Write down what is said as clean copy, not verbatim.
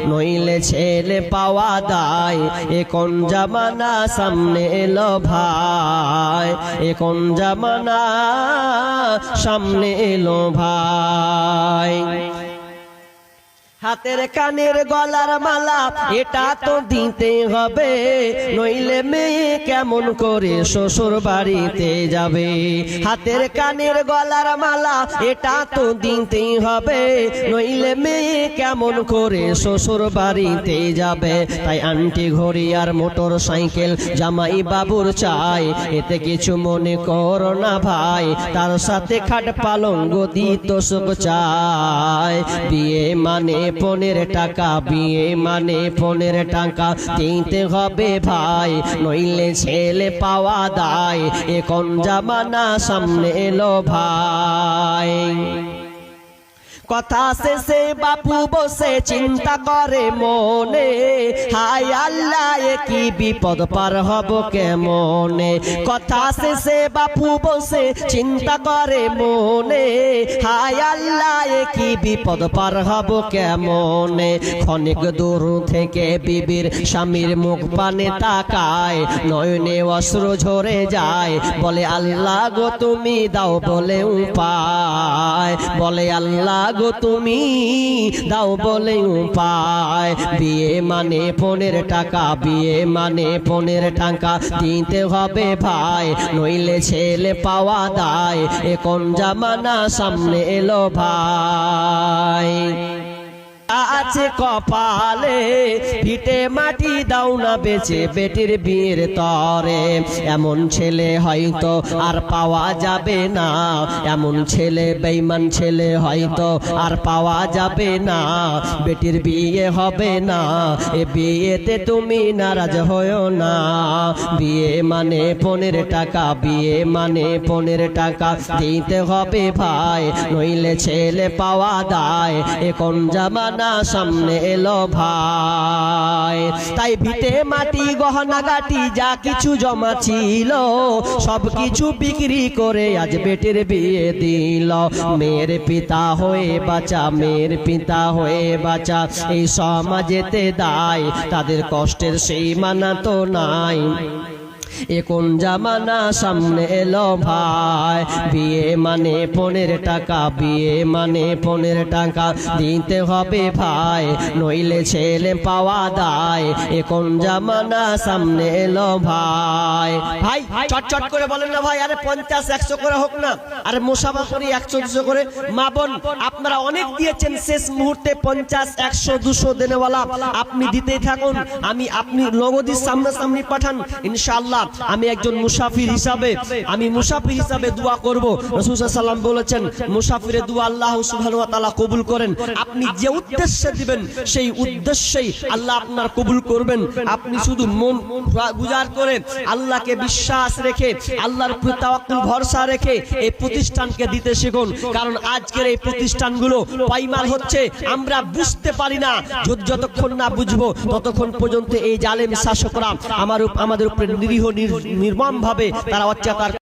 নইলে ছেলে পাওয়া দায়। এ কোন জামানা সামনে এলো ভাই, এ কোন জামানা সামনে এলো ভাই। হাতের কানের গলার মালা এটা তো দিতে হবে, নইলে মেয়ে কেমন করে শ্বশুর বাড়িতে যাবে। হাতের কানের গলার মালা এটা তো দিতেই হবে, নইলে মেয়ে কেমন করে শ্বশুর বাড়িতে যাবে। তাই আন্টি ঘড়ি আর মোটর সাইকেল জামাই বাবুর চাই, এতে কিছু মনে করো না ভাই। তার সাথে খাট পালঙ্গ দিত সুখ চাই। বিয়ে মানে 15 টাকা, বিয়ে মানে 15 টাকা দিতে হবে ভাই, নইলে ছেলে পাওয়া দায়। এ কোন জামানা সামনে এলো ভাই। কথা শেষে বাপু বসে চিন্তা করে মনে, হায় আল্লাহ এ কি বিপদ পার হব কেমনে। কথা শেষে বাপু বসে চিন্তা করে মনে, হায় আল্লাহ এ কি বিপদ পার হব কেমনে। ক্ষণিক দূর থেকে বিবির স্বামীর মুখ পানে তাকায়, নয়নে অশ্রু ঝরে যায়। বলে আল্লাহ গো তুমি দাও বলে উপায়, বলে আল্লাহ গো তুমি দাও বলে উপায়। বিয়ে মানে 15 টাকা, বিয়ে মানে 15 টাকা দিতে হবে ভাই, নইলে ছেলে পাওয়া দায়। এ কোন জামানা সামনে এলো ভাই। আছে কপালে ভিটে মাটি দাও না বেচে বেটির বিয়ের তরে। এমন ছেলে হয়তো আর পাওয়া যাবে না, এমন ছেলে বেঈমান ছেলে হয়তো আর পাওয়া যাবে না। বেটির বিয়ে হবে না, এ বিয়েতে তুমি নারাজ হয়ো না। বিয়ে মানে 15 টাকা, বিয়ে মানে 15 টাকা দিতে হবে ভাই, নইলে ছেলে পাওয়া দায়। এ কোন জামানা সামনে এলো ভাই। তাই ভিটে মাটি গহনা গাটি যা কিছু জমা ছিল সব কিছু বিক্রি করে আজ বেটির বিয়ে দিল। মেয়ের পিতা হয়ে বাঁচা, মেয়ের পিতা হয়ে বাঁচা এই সমাজেতে দায়, তাদের কষ্টের সেই মানা তো নাই। এ কোন জামানা সামনে এলো ভাই। বিয়ে মানে 15 টাকা, বিয়ে মানে 15 টাকা দিতে হবে ভাই, নইলে ছেলে পাওয়া দায়। এ কোন জামানা সামনে এলো ভাই। ভাই চটচট করে বলেন না ভাই, আরে 50-100 করে হোক না, আরে মুসাফা করি 100-200 করে। মা বোন আপনারা অনেক দিয়েছেন, শেষ মুহূর্তে 50-100-200 দেনেওয়ালা আপনি দিতেই থাকুন। আপনি নগদের সামনাসামনি পাঠান, ইনশাআল্লাহ আমি একজন মুসাফির হিসাবে, আমি মুসাফির হিসাবে দোয়া করব। রাসূল সাল্লাল্লাহু আলাইহি ওয়াসাল্লাম বলেছেন মুসাফিরের দোয়া আল্লাহ সুবহানাহু ওয়া তাআলা কবুল করেন। আপনি যে উদ্দেশ্যে দিবেন সেই উদ্দেশ্যেই আল্লাহ আপনার কবুল করবেন। আপনি শুধু মন গুজার করে আল্লাহকে বিশ্বাস রেখে, আল্লাহর উপর তাওয়াক্কুল ভরসা রেখে এই প্রতিষ্ঠানকে দিতে শিখুন। কারণ আজকের এই প্রতিষ্ঠানগুলো পাইমাল হচ্ছে, আমরা বুঝতে পারি না। যতক্ষণ না বুঝবো ততক্ষণ পর্যন্ত এই জালেম শাসকরা আমাদের উপরে নিরীহ নির্মম ভাবে তারা অত্যাচার